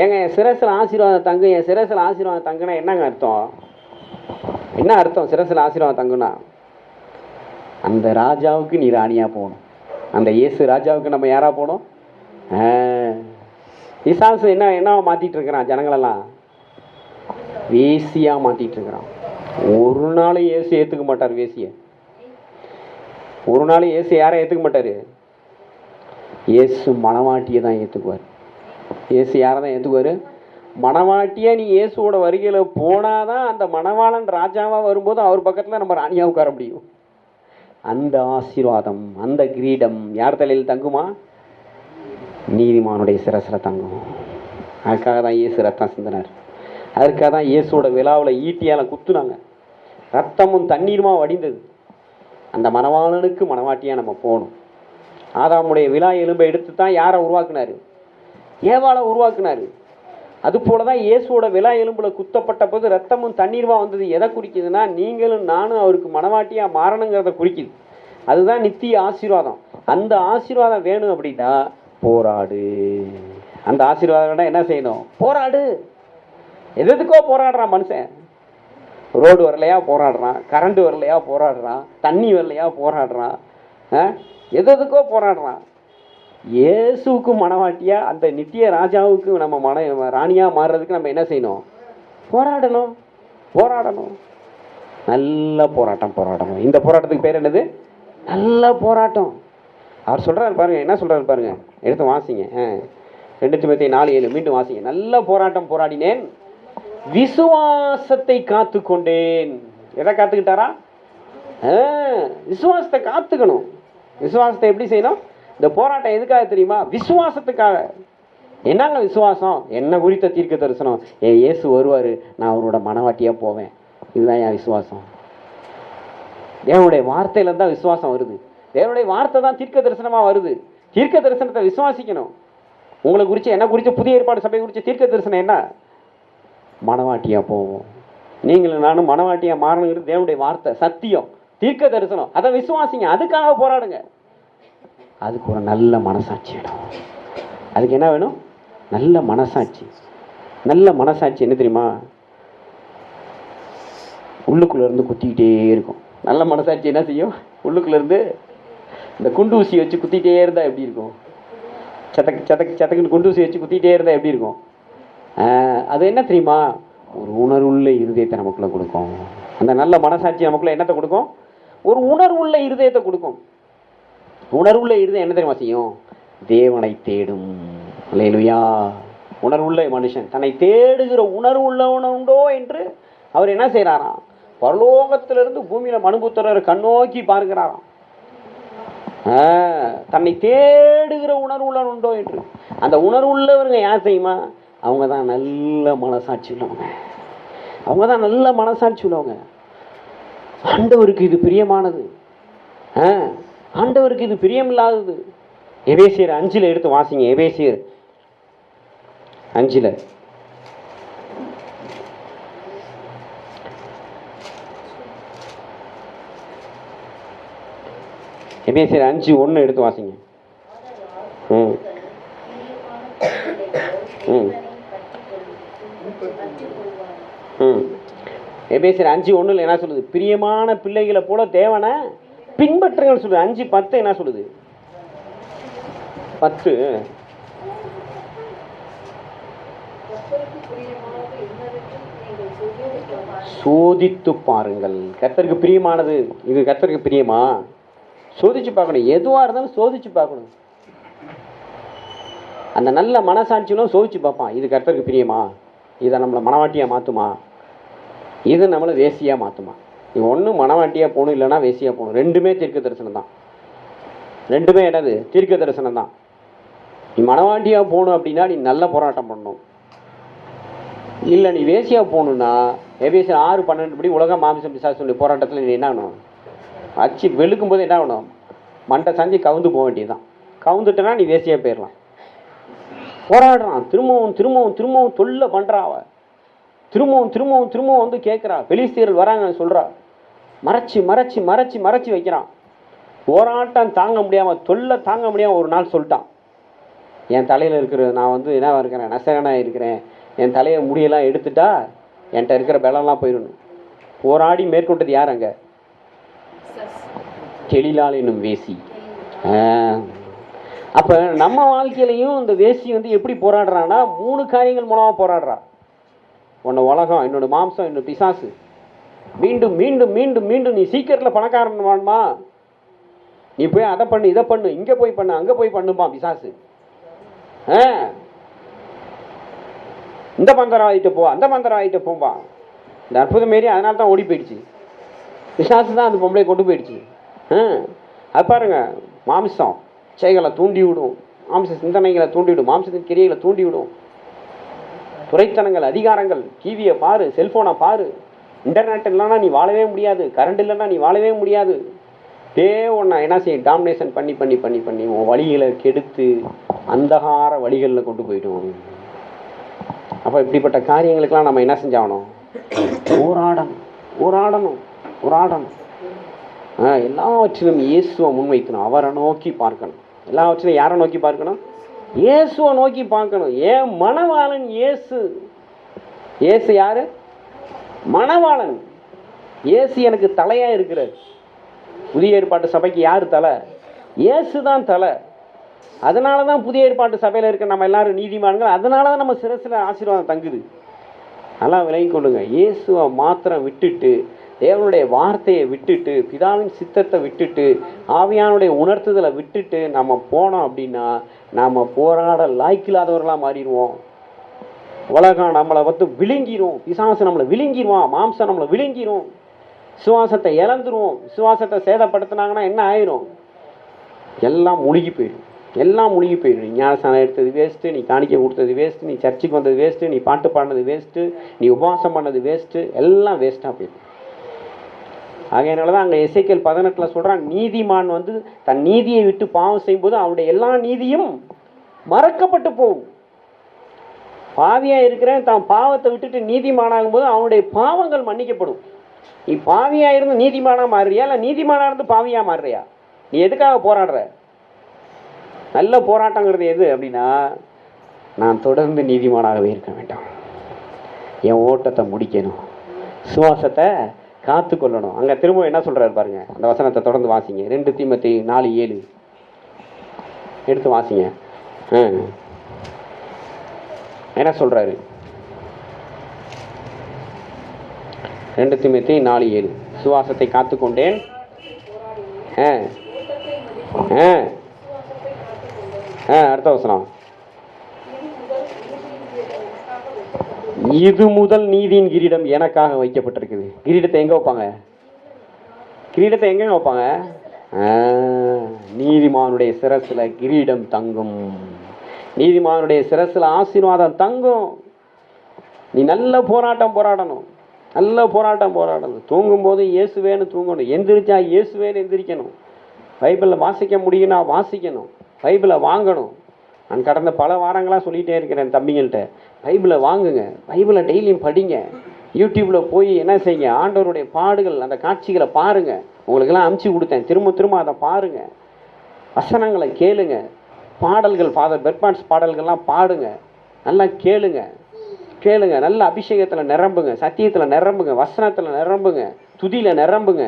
ஏங்க, என் சிரசில் ஆசீர்வாதம் தங்கு, என் சிரசில் ஆசீர்வாதம் தங்குனா என்னங்க அர்த்தம்? என்ன அர்த்தம் சிரசில் ஆசீர்வாதம் தங்குனா? அந்த ராஜாவுக்கு நீ ராணியாக போகணும். அந்த இயேசு ராஜாவுக்கு நம்ம யாராக போகணும்? பிசாசு என்ன மாற்றிட்டு இருக்கிறான்? ஜனங்களெல்லாம் வேசியாக மாற்றிட்டு இருக்கிறான். ஒரு நாள் இயேசு ஏற்றுக்க மாட்டார் வேசியை. ஒரு நாள் இயேசு யாரை ஏற்றுக்க மாட்டார்? இயேசு மனவாட்டியை தான் ஏற்றுக்குவார். இயேசு யாரை தான் ஏற்றுக்குவார்? மனவாட்டியை. நீ இயேசுவோட வருகையில் போனாதான் அந்த மணவாளன் ராஜாவாக வரும்போது அவர் பக்கத்தில் நம்ம ராணியாக உட்கார முடியும். அந்த ஆசீர்வாதம், அந்த கிரீடம் யார் தலையில் தங்குமா? நீதிமானுடைய சிரசில் தங்கும். அதுக்காக தான் இயேசு ரத்தம் சிந்தினார். அதுக்காக தான் இயேசுவோட விழாவில் ஈட்டியால் குத்துனாங்க. ரத்தமும் தண்ணீருமா வடிந்தது. அந்த மணவாளனுக்கு மணவாட்டியாக நம்ம போகணும். ஆதாமுடைய விழா எலும்பை எடுத்து தான் யாரை உருவாக்குனார்? ஏவாளை உருவாக்குனார். அதுபோல தான் இயேசுவோட விழா எலும்பில் குத்தப்பட்ட போது ரத்தமும் தண்ணீருமா வந்தது. எதை குறிக்குதுன்னா நீங்களும் நானும் அவருக்கு மணவாட்டியாக மாறணுங்கிறத குறிக்குது. அதுதான் நித்திய ஆசீர்வாதம். அந்த ஆசீர்வாதம் வேணும் அப்படின்னா போராடு. அந்த ஆசீர்வாதம் என்ன செய்யணும்? போராடு. எதுக்கோ போராடுறான் மனுஷன். ரோடு வரலையா போராடுறான், கரண்ட் வரலையா போராடுறான், தண்ணி வரலையா போராடுறான், எதுக்கோ போராடுறான். இயேசுக்கு மனவாட்டியா அந்த நித்திய ராஜாவுக்கு நம்ம ராணியாக மாறுறதுக்கு நம்ம என்ன செய்யணும்? போராடணும். போராடணும். நல்ல போராட்டம் போராடணும். இந்த போராட்டத்துக்கு பேர் என்னது? நல்ல போராட்டம். அவர் சொல்கிறாரு பாருங்க, என்ன சொல்கிறாரு பாருங்க, எடுத்து வாசிங்க. 2 தீமோத்தேயு 4:7 மீண்டும் வாசிங்க. நல்ல போராட்டம் போராடினேன், விசுவாசத்தை காத்து கொண்டேன். எதை காத்துக்கிட்டாரா? விசுவாசத்தை காத்துக்கணும். விசுவாசத்தை எப்படி செய்யணும்? இந்த போராட்டம் எதுக்காக தெரியுமா? விசுவாசத்துக்காக. என்னங்க விசுவாசம்? என்ன குறித்த தீர்க்க தரிசனம். என் இயேசு வருவார், நான் அவரோட மனவாட்டியாக போவேன். இதுதான் என் விசுவாசம். தேவனுடைய வார்த்தையில தான் விசுவாசம் வருது. தேவனுடைய வார்த்தை தான் தீர்க்க தரிசனமாக வருது. தீர்க்க தரிசனத்தை விசுவாசிக்கணும். உங்களை குறித்து, என்ன குறித்து, புதிய ஏற்பாடு சபை குறித்து தீர்க்க தரிசனம் என்ன? மனவாட்டியாக போவோம். நீங்களும் நானும் மனவாட்டியாக மாறணுங்கிறது தேவனுடைய வார்த்தை, சத்தியம், தீர்க்க தரிசனம். அதை விசுவாசிங்க. அதுக்காக போராடுங்க. அதுக்கு ஒரு நல்ல மனசாட்சி வேணும். அதுக்கு என்ன வேணும்? நல்ல மனசாட்சி. நல்ல மனசாட்சி என்ன தெரியுமா? உள்ளுக்குள்ளேருந்து குத்திக்கிட்டே இருக்கும். நல்ல மனசாட்சி என்ன செய்யும்? உள்ளுக்குள்ளேருந்து இந்த குண்டு ஊசி வச்சு குத்திக்கிட்டே இருந்தால் எப்படி இருக்கும்? சதக்குன்னு குண்டு ஊசி வச்சு குத்திக்கிட்டே இருந்தால் எப்படி இருக்கும்? அது என்ன தெரியுமா? ஒரு உணர்வுள்ள இருதயத்தை நமக்குள்ளே கொடுக்கும். அந்த நல்ல மனசாட்சி நமக்குள்ளே என்னத்தை கொடுக்கும்? ஒரு உணர்வுள்ள இருதயத்தை கொடுக்கும். உணர்வுள்ள இருதயம் என்ன தெரியுமா செய்யும்? தேவனை தேடும். அல்லேலூயா. உணர்வுள்ள மனுஷன் தன்னை தேடுகிற உணர்வு உள்ளவனுண்டோ என்று அவர் என்ன செய்கிறாராம்? பரலோகத்திலிருந்து பூமியில் மனுபுத்திரர் கண்ணோக்கி பார்க்கிறாராம். தன்னை தேடுகிற உணர்வு உள்ளவனுண்டோ என்று. அந்த உணர்வு உள்ளவருங்க யார் தெரியுமா? அவங்க தான் நல்ல மனசாட்சி உள்ளவங்க. அவங்க தான் நல்ல மனசாட்சி உள்ளவங்க. ஆண்டவருக்கு இது பிரியமானது, ஆண்டவருக்கு இது பிரியமில்லாதது. எபேசியர் 5 எடுத்து வாசிங்க. எபேசியர் 5 எபேசியர் 5:1 எடுத்து வாசிங்க. ம் ம் ம் எபேசியர் 5:1 என்ன சொல்லுது? பிரியமான பிள்ளைகளை போல தேவனை பின்பற்றுங்கள் சொல்லுது. 5:10 என்ன சொல்லுது? 10 சோதித்து பாருங்கள். கர்த்தருக்கு பிரியமானது இது. கர்த்தருக்கு பிரியமா? சோதிச்சு பார்க்கணும். எதுவாக இருந்தாலும் சோதிச்சு பார்க்கணும். அந்த நல்ல மனசாட்சியிலும் சோதிச்சு பார்ப்பான். இது கர்த்தருக்கு பிரியமா? இதை நம்மளை மனவாட்டியாக மாற்றுமா? இது நம்மளை வேசியாக மாற்றுமா? இது ஒன்றும் மனவாட்டியாக போகணும், இல்லைன்னா வேசியாக போகணும். ரெண்டுமே தீர்க்க தரிசனம் தான். ரெண்டுமே என்னது? தீர்க்க தரிசனம் தான். நீ மனவாட்டியாக போகணும் அப்படின்னா நீ நல்ல போராட்டம் பண்ணணும். இல்லை நீ வேசியாக போகணுன்னா எபேசியர் 6:12 உலக மாமிசம் பிசாசு போராட்டத்தில் நீ என்ன ஆகணும்? அச்சு வெளுக்கும் போது என்ன ஆகணும்? மண்டை சாஞ்சி கவுந்து போக வேண்டியதுதான். கவுந்துட்டனா நீ வேசியாக போயிடலாம். போராடுறான், திரும்பவும் திரும்பவும் திரும்பவும் தொல்லை பண்ணுறா. அவ திரும்பவும் திரும்பவும் திரும்பவும் வந்து கேட்குறா. பெலிஸ்தியர்கள் வராங்க சொல்கிறா. மறைச்சி மறைச்சி மறைச்சி மறைச்சி வைக்கிறான். போராட்டம் தாங்க முடியாமல், தொல்லை தாங்க முடியாமல் ஒரு நாள் சொல்லிட்டான், என் தலையில் இருக்கிற நான் வந்து என்னவா இருக்கிறேன்? நசகனாக இருக்கிறேன். என் தலையை முடியெல்லாம் எடுத்துட்டா என்கிட்ட இருக்கிற பலம்லாம் போயிடணும். போராடி மேற்கொண்டது யார்? அங்கே தெளிலால் என்னும் வேசி. அப்போ நம்ம வாழ்க்கையிலையும் இந்த வேசி வந்து எப்படி போராடுறான்னா 3 காரியங்கள் மூலமாக போராடுறா. ஒன்று உலகம், இன்னொன்று மாம்சம், இன்னொன்று பிசாசு. மீண்டும் மீண்டும் மீண்டும் மீண்டும் நீ சீக்கிரத்தில் பணக்காரன் வேணுமா? நீ போய் அதை பண்ணு, இதை பண்ணு, இங்கே போய் பண்ணு, அங்கே போய் பண்ணுமா பிசாசு. இந்த மந்திரம் ஆகிட்டு போ, அந்த மந்திரம் ஆகிட்டு போம்பா. இந்த அற்புதம் மாரி அதனால தான் ஓடி போயிடுச்சு. பிசாசு தான் அந்த பொம்பளை கொண்டு போயிடுச்சு. அது பாருங்க, மாம்சம் செயல்களை தூண்டி விடும், மாம்ச சிந்தனைகளை தூண்டி விடும், மாம்சத்தின் கிரியைகளை தூண்டி விடும். துறைத்தனங்கள், அதிகாரங்கள், டிவியை பாரு, செல்ஃபோனை பாரு, இன்டர்நெட் இல்லைன்னா நீ வாழவே முடியாது, கரண்ட் இல்லைன்னா நீ வாழவே முடியாது. ஒன்றா என்ன செய்யும்? டாமினேஷன் பண்ணி பண்ணி பண்ணி பண்ணி உன் வழிகளை கெடுத்து அந்தகார வழிகளில் கொண்டு போயிடுவோம். அப்போ இப்படிப்பட்ட காரியங்களுக்கெல்லாம் நம்ம என்ன செஞ்சாகணும்? போராடணும் போராடணும் போராடணும். எல்லாவற்றிலும் இயேசுவை முன்வைக்கணும். அவரை நோக்கி பார்க்கணும். எல்லாவற்றிலும் யாரை நோக்கி பார்க்கணும்? இயேசுவை நோக்கி பார்க்கணும். ஏன் மணவாளன் இயேசு. இயேசு யாரு? மணவாளன். இயேசு எனக்கு தலையாக இருக்கிறார். புதிய ஏற்பாட்டு சபைக்கு யார் தலை? இயேசு தான் தலை. அதனால தான் புதிய ஏற்பாட்டு சபையில் இருக்க நம்ம எல்லாரும் நீதிமான்கள். அதனால தான் நம்ம சிரசில் ஆசீர்வாதம் தங்குது. நல்லா விளங்கி கொள்ளுங்க. இயேசுவை மாத்திரம் விட்டுட்டு, தேவனுடைய வார்த்தையை விட்டுட்டு, பிதாவின் சித்தத்தை விட்டுட்டு, ஆவியானுடைய உணர்த்துதலை விட்டுட்டு நம்ம போனோம் அப்படின்னா நாம் போராட லாய்க்கில்லாதவர்களாக மாறிடுவோம். உலகம் நம்மளை வந்து விழுங்கிரும். பிசாசு நம்மளை விழுங்கிடுவான். மாம்சம் நம்மளை விழுங்கிரும். விசுவாசத்தை இழந்துருவோம். விசுவாசத்தை சேதப்படுத்தினாங்கன்னா என்ன ஆயிரும்? எல்லாம் முழுகி போயிடும். எல்லாம் முழுகி போயிடும். நீ ஞானஸ்நானம் எடுத்தது வேஸ்ட்டு, நீ காணிக்கை கொடுத்தது வேஸ்ட்டு, நீ சர்ச்சுக்கு வந்தது வேஸ்ட்டு, நீ பாட்டு பாடினது வேஸ்ட்டு, நீ உபவாசம் பண்ணது வேஸ்ட்டு, எல்லாம் வேஸ்ட்டாக போயிடும். ஆகையினால தான் அங்கே எசேக்கியேல் 18 சொல்கிறான், நீதிமான் வந்து தன் நீதியை விட்டு பாவம் செய்யும்போது அவனுடைய எல்லா நீதியும் மறக்கப்பட்டு போகும். பாவியாக இருக்கிறேன் தான் பாவத்தை விட்டுட்டு நீதிமானாகும் போது அவனுடைய பாவங்கள் மன்னிக்கப்படும். நீ பாவியாக இருந்து நீதிமானாக மாறுறியா, இல்லை நீதிமானாக இருந்து பாவியாக மாறுறியா? நீ எதுக்காக போராடுற? நல்ல போராட்டங்கிறது எது அப்படின்னா, நான் தொடர்ந்து நீதிமானாகவே இருக்க வேண்டாம், என் ஓட்டத்தை முடிக்கணும், சுவாசத்தை காத்து கொள்ளணும். அங்கே திரும்ப என்ன சொல்கிறாரு பாருங்க, அந்த வசனத்தை தொடர்ந்து வாசிங்க. 2 தீமோத்தேயு 4:7 எடுத்து வாசிங்க. என்ன சொல்கிறாரு? 2 தீமோத்தேயு 4:7 சுவாசத்தை காத்துக்கொண்டேன். அடுத்த வசனம், இது முதல் நீதியின் கிரீடம் எனக்காக வைக்கப்பட்டிருக்குது. கிரீடத்தை எங்க வைப்பாங்க? கிரீடத்தை எங்க வைப்பாங்க? நீதிமானுடைய சிரசுல கிரீடம் தங்கும். நீதிமானுடைய சிரசுல ஆசீர்வாதம் தங்கும். நீ நல்ல போராட்டம் போராடணும். நல்ல போராட்டம் போராடணும். தூங்கும்போது இயேசுவேன்னு தூங்கணும். எந்திரிச்சா இயேசுவேன்னு எந்திரிக்கணும். பைபிளில் வாசிக்க முடியும்னா வாசிக்கணும். பைபிளை வாங்கணும். நான் கடந்த பல வாரங்களாக சொல்லிகிட்டே இருக்கிறேன் தம்பிங்கள்கிட்ட, பைபிளை வாங்குங்க, பைபிளை டெய்லியும் படிங்க. யூடியூப்பில் போய் என்ன செய்யுங்க, ஆண்டவருடைய பாடுகள் அந்த காட்சிகளை பாருங்கள். உங்களுக்கெல்லாம் அமுச்சு கொடுத்தேன், திரும்ப திரும்ப அதை பாருங்கள். வசனங்களை கேளுங்க, பாடல்கள் ஃபாதர் பெர்பான்ஸ் பாடல்கள்லாம் பாடுங்க, நல்லா கேளுங்க கேளுங்க. நல்ல அபிஷேகத்தில் நிரம்புங்க, சத்தியத்தில் நிரம்புங்க, வசனத்தில் நிரம்புங்க, துதியில் நிரம்புங்க.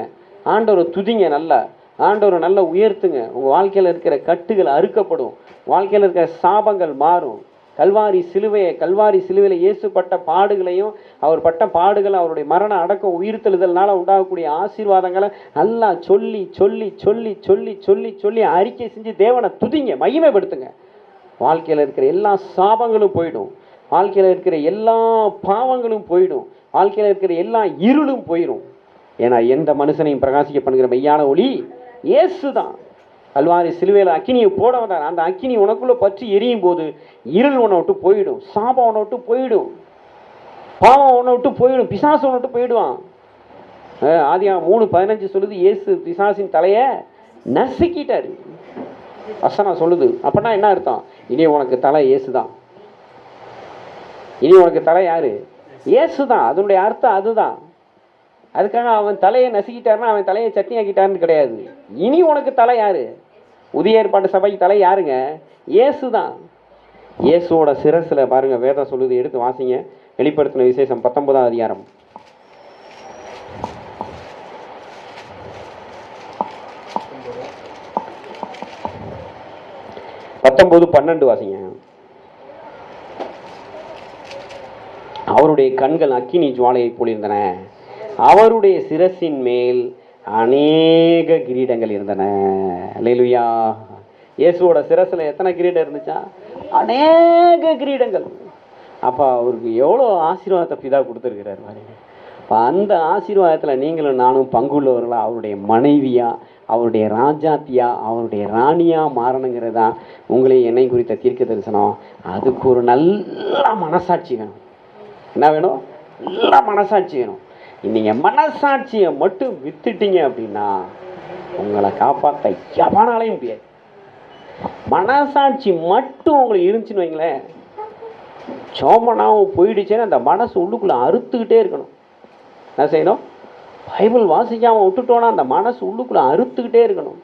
ஆண்டவரை துதிங்க, நல்லா ஆண்டவரை நல்லா உயர்த்துங்க. உங்கள் வாழ்க்கையில் இருக்கிற கட்டுகள் அறுக்கப்படும், வாழ்க்கையில் இருக்கிற சாபங்கள் மாறும். கல்வாரி சிலுவையில் இயேசு பட்ட பாடுகளையும் அவர் பட்ட பாடுகள் அவருடைய மரண அடக்கம் உயிர்த்தெழுதல்னால உண்டாகக்கூடிய ஆசீர்வாதங்களை நல்லா சொல்லி சொல்லி சொல்லி சொல்லி சொல்லி சொல்லி அறிக்கை செஞ்சு தேவனை துதிங்க, மகிமைப்படுத்துங்க. வாழ்க்கையில் இருக்கிற எல்லா சாபங்களும் போயிடும், வாழ்க்கையில் இருக்கிற எல்லா பாவங்களும் போயிடும், வாழ்க்கையில் இருக்கிற எல்லா இருளும் போயிடும். ஏன்னா எந்த மனுஷனையும் பிரகாசிக்க பண்ணுகிற மெய்யான ஒளி இயேசு தான். கல்வாரி சிலுவையில் அக்கினியை போட வந்தார். அந்த அக்கினி உனக்குள்ளே பற்றி எரியும் போது இருள் உன்னை விட்டு போயிடும், சாபம் உன்னை விட்டு போயிடும், பாவம் உன்னை விட்டு போயிடும், பிசாசு உன்னை விட்டு போயிடுவான். ஆதியாகமம் 3:15 சொல்லுது, இயேசு பிசாசின் தலையை நசுக்கிட்டாரு. வசனம் சொல்லுது. அப்படின்னா என்ன அர்த்தம்? இனி உனக்கு தலை இயேசு தான். இனி உனக்கு தலை யாரு? இயேசு தான். அதனுடைய அர்த்தம் அதுதான். அதுக்காக அவன் தலையை நசுக்கிட்டாருன்னா அவன் தலையை சட்னி ஆக்கிட்டாருன்னு கிடையாது. இனி உனக்கு தலை யாரு? புதிய ஏற்பாட்டு சபைக்கு தலை யாருங்க? இயேசு தான். இயேசுவோட சிரசில் பாருங்க, வேதம் சொல்லுது, எடுத்து வாசிங்க. வெளிப்படுத்தின விசேஷம் 19ஆம் அதிகாரம் 19:12 வாசிங்க. அவருடைய கண்கள் அக்கினி ஜுவாலையை போலிருந்தன, அவருடைய சிரசின் மேல் அநேக கிரீடங்கள் இருந்தன. அல்லேலூயா. இயேசுவோட சிரசில் எத்தனை கிரீடம் இருந்துச்சா? அநேக கிரீடங்கள். அப்போ அவருக்கு எவ்வளோ ஆசீர்வாதத்தை பிதா கொடுத்துருக்கிறார் பாருங்க. இப்போ அந்த ஆசீர்வாதத்தில் நீங்களும் நானும் பங்குள்ளவர்களாக அவருடைய மனைவியா, அவருடைய ராஜாத்தியா, அவருடைய ராணியா மாறணுங்கிறது தான் உங்களையும் என்னை குறித்த தீர்க்க தரிசனம். அதுக்கு ஒரு நல்ல மனசாட்சி வேணும். என்ன வேணும்? நல்ல மனசாட்சி வேணும். நீங்கள் மனசாட்சியை மட்டும் வித்துட்டீங்க அப்படின்னா உங்களை காப்பாற்ற எவனாலையும் முடியாது. மனசாட்சி மட்டும் உங்களுக்கு இருந்துச்சுன்னு வைங்களேன், சோமனாவும் போயிடுச்சேன்னு அந்த மனசு உள்ளுக்குள்ளே அறுத்துக்கிட்டே இருக்கணும். என்ன செய்யணும்? பைபிள் வாசிக்காமல் விட்டுட்டோன்னா அந்த மனசு உள்ளுக்குள்ளே அறுத்துக்கிட்டே இருக்கணும்.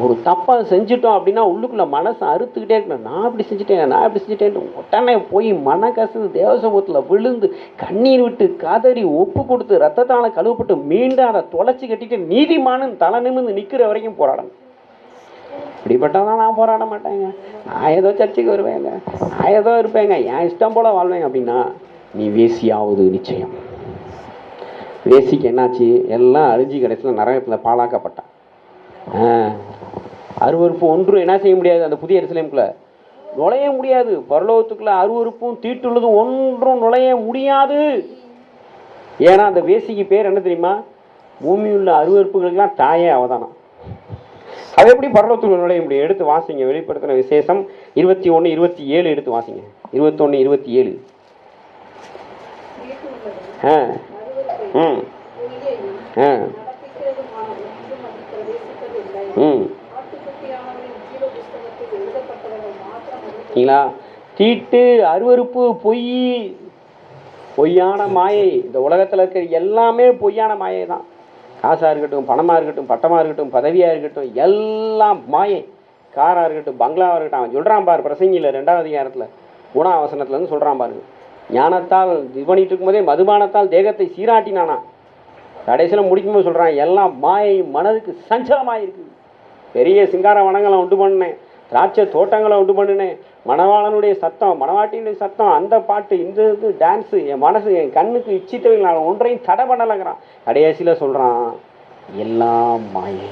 ஒரு தப்பாக செஞ்சுட்டோம் அப்படின்னா உள்ளுக்குள்ளே மனசு அறுத்துக்கிட்டே இருக்கணும். நான் இப்படி செஞ்சுட்டேன் உடனே போய் மனக்கசு தேவசமூகத்தில் விழுந்து கண்ணீர் விட்டு கதறி ஒப்பு கொடுத்து ரத்தத்தால் கழுவப்பட்டு மீண்டும் அதை தொலைச்சி கட்டிட்டு நீதிமானும் தலை நிமிர்ந்து நிற்கிற வரைக்கும் போராடணும். இப்படிப்பட்டதான் நான் போராட மாட்டேங்க, நான் ஏதோ சர்ச்சைக்கு வருவேங்க, நான் ஏதோ இருப்பேங்க, என் இஷ்டம் போல் வாழ்வேங்க அப்படின்னா நீ வேசியாவது நிச்சயம். வேசிக்கு என்னாச்சு? எல்லாம் அழிஞ்சி கடைசியில் நரகத்தில் பாழாக்கப்பட்டான். அருவருப்பு ஒன்றும் என்ன செய்ய முடியாது, அந்த புதிய எருசலேமுக்குள்ள நுழைய முடியாது. பரலோகத்துக்குள்ள அருவருப்பும் தீட்டுள்ளது ஒன்றும் நுழைய முடியாது. ஏன்னா அந்த வேசிக்கு பேர் என்ன தெரியுமா? பூமியுள்ள அருவருப்புகளுக்கெல்லாம் தாயே அவதானம். அது எப்படி பரலோகத்துக்குள்ள நுழைய முடியும்? எடுத்து வாசிங்க. வெளிப்படுத்தின விசேஷம் 21:27 எடுத்து வாசிங்க. 21:27. தீட்டு, அருவருப்பு, பொய்யான மாயை. இந்த உலகத்தில் இருக்கிற எல்லாமே பொய்யான மாயை தான். காசாக இருக்கட்டும், பணமாக இருக்கட்டும், பட்டமாக இருக்கட்டும், பதவியாக இருக்கட்டும், எல்லாம் மாயை. காராக இருக்கட்டும், பங்களாவாக இருக்கட்டும். அவன் சொல்கிறான் பாரு பிரசங்கியில் 2ஆம் அதிகாரத்தில் 3ஆம் வசனத்துலேருந்து சொல்கிறான் பாருங்க. ஞானத்தால் இது பண்ணிட்டு இருக்கும்போதே மதுபானத்தால் தேகத்தை சீராட்டினானா. கடைசியில் முடிக்கும்போது சொல்கிறான், எல்லாம் மாயை, மனதுக்கு சஞ்சலமாக இருக்குது. பெரிய சிங்கார வனங்களை உண்டு பண்ணினேன், திராட்சை தோட்டங்களை உண்டு பண்ணினேன், மணவாளனுடைய சத்தம், மணவாட்டினுடைய சத்தம், அந்த பாட்டு, இந்த இது டான்ஸு, என் மனசு, என் கண்ணுக்கு இச்சித்தவைகள் நான் ஒன்றையும் தடை பண்ணலைங்கிறான். கடைசியில் சொல்கிறான், எல்லாம் மாயை.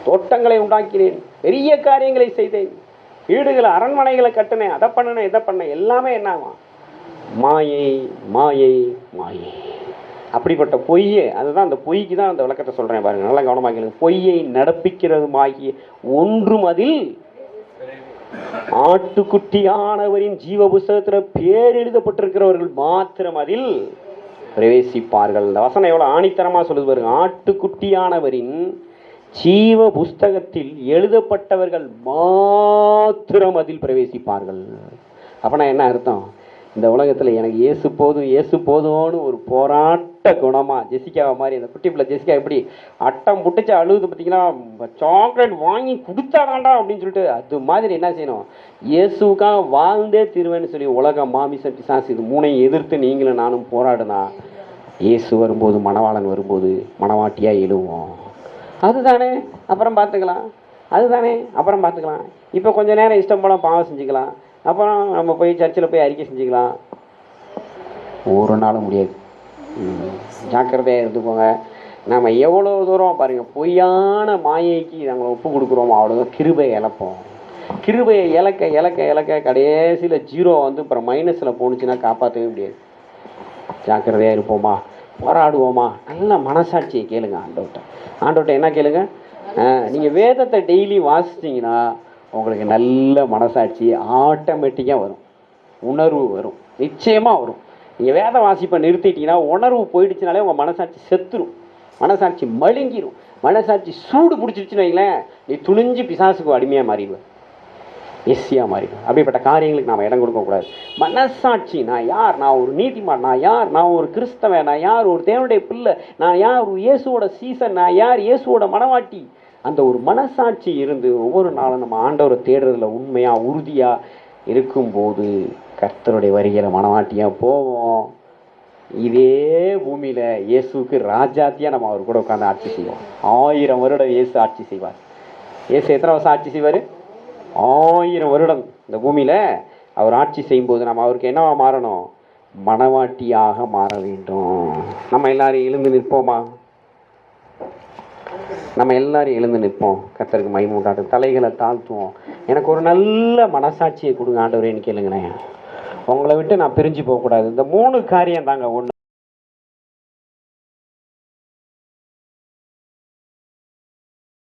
தோட்டங்களை உண்டாக்கினேன், பெரிய காரியங்களை செய்தேன், வீடுகளை அரண்மனைகளை கட்டினேன், அதை பண்ணினேன், இதை பண்ணேன், எல்லாமே என்னாகும்? மாயை, மாயை, மாயை. அப்படிப்பட்ட பொய்யே, அதுதான் அந்த பொய்க்கு தான் அந்த விளக்கத்தை சொல்கிறேன் பாருங்கள், நல்லா கவனமாக கேளுங்க. பொய்யை நடப்பிக்கிறதுமாகிய ஒன்றும் அதில் ஆட்டுக்குட்டியானவரின் ஜீவ புஸ்தகத்தில் பேர் எழுதப்பட்டிருக்கிறவர்கள் மாத்திரம் அதில் பிரவேசிப்பார்கள். இந்த வசனம் எவ்வளோ ஆணித்தரமாக சொல்லுது பாருங்க. ஆட்டுக்குட்டியானவரின் ஜீவ புஸ்தகத்தில் எழுதப்பட்டவர்கள் மாத்திரம் அதில் பிரவேசிப்பார்கள். அப்படின்னா என்ன அர்த்தம்? இந்த உலகத்தில் எனக்கு இயேசு போதும் இயேசு போதும்னு ஒரு போராட்ட குணமாக ஜெசிகாவை மாதிரி அந்த குட்டி பிள்ளை ஜெசிகா எப்படி அட்டம் புட்டுச்சு அழுகுது பார்த்தீங்கன்னா, சாக்லேட் வாங்கி கொடுத்தாடாண்டா அப்படின்னு சொல்லிட்டு, அது மாதிரி என்ன செய்யணும், இயேசுக்காக வாழ்ந்தே தீர்வேன்னு சொல்லி உலகம் மாமிசம் பிசாசு இது மூணையும் எதிர்த்து நீங்களும் நானும் போராடுனா இயேசு வரும்போது மணவாளன் வரும்போது மணவாட்டியாக எழுவோம். அதுதானே அப்புறம் பார்த்துக்கலாம், அதுதானே அப்புறம் பார்த்துக்கலாம். இப்போ கொஞ்சம் நேரம் இஷ்டம் போல பாவம் செஞ்சுக்கலாம், அப்புறம் நம்ம போய் சர்ச்சில் போய் அறிக்கை செஞ்சுக்கலாம். ஒரு நாளும் முடியாது. ஜாக்கிரதையாக இருந்துக்கோங்க. நம்ம எவ்வளோ தூரம் பாருங்கள் பொய்யான மாயைக்கு நம்மளை ஒப்பு கொடுக்குறோமோ அவ்வளோதான் கிருபையை இழப்போம். கிருபையை இழக்க இழக்க இழக்க கடைசியில் ஜீரோ வந்து அப்புறம் மைனஸில் போணுச்சுன்னா காப்பாற்றவே முடியாது. ஜாக்கிரதையாக இருப்போமா, போராடுவோமா, நல்ல மனசாட்சியை கேளுங்க ஆண்டவர்கிட்ட என்ன கேளுங்க, நீங்கள் வேதத்தை டெய்லி வாசிச்சிங்கன்னா உங்களுக்கு நல்ல மனசாட்சி ஆட்டோமேட்டிக்காக வரும், உணர்வு வரும், நிச்சயமாக வரும். நீங்கள் வேத வாசிப்பை நிறுத்திட்டீங்கன்னா உணர்வு போயிடுச்சுனாலே உங்கள் மனசாட்சி செத்துரும், மனசாட்சி மழுங்கிடும், மனசாட்சி சூடு பிடிச்சிருச்சுன்னு வைங்களேன், நீ துணிஞ்சு பிசாசுக்கு அடிமையாக மாறிடுவேன், எஸ்ஸியாக மாறிடும். அப்படிப்பட்ட காரியங்களுக்கு நாம் இடம் கொடுக்கக்கூடாது. மனசாட்சி, நான் யார், நான் ஒரு நீதிமான், நான் யார், நான் ஒரு கிறிஸ்தவன், நான் யார், ஒரு தேவனுடைய பிள்ளை, நான் யார், ஒரு இயேசுவோட சீசன், நான் யார், இயேசுவோட மனவாட்டி, அந்த ஒரு மனசாட்சி இருந்து ஒவ்வொரு நாளும் நம்ம ஆண்டவரை தேடுறதுல உண்மையாக உறுதியாக இருக்கும்போது கர்த்தருடைய வருகிற மனவாட்டியாக போவோம். இதே பூமியில் இயேசுக்கு ராஜாத்தியாக நம்ம அவர் கூட உட்காந்து ஆட்சி செய்வோம். 1000 வருடம் இயேசு ஆட்சி செய்வார். இயேசு எத்தனை வருஷம் ஆட்சி செய்வார்? 1000 வருடம் இந்த பூமியில் அவர் ஆட்சி செய்யும்போது நம்ம அவருக்கு என்னவா மாறணும்? மனவாட்டியாக மாற வேண்டும். நம்ம எல்லாரும் எழுந்து நிற்போமா? நம்ம எல்லாரும் எழுந்து நிற்போம். கர்த்தருக்கு மகிமை உண்டாட்டும். தலைகளை தாழ்த்துவோம். எனக்கு ஒரு நல்ல மனசாட்சியை கொடுங்க ஆண்டவரேன்னு கேளுங்களேன். உங்களை விட்டு நான் பிரிஞ்சு போகக்கூடாது. இந்த 3 காரியம் தாங்க. ஒன்று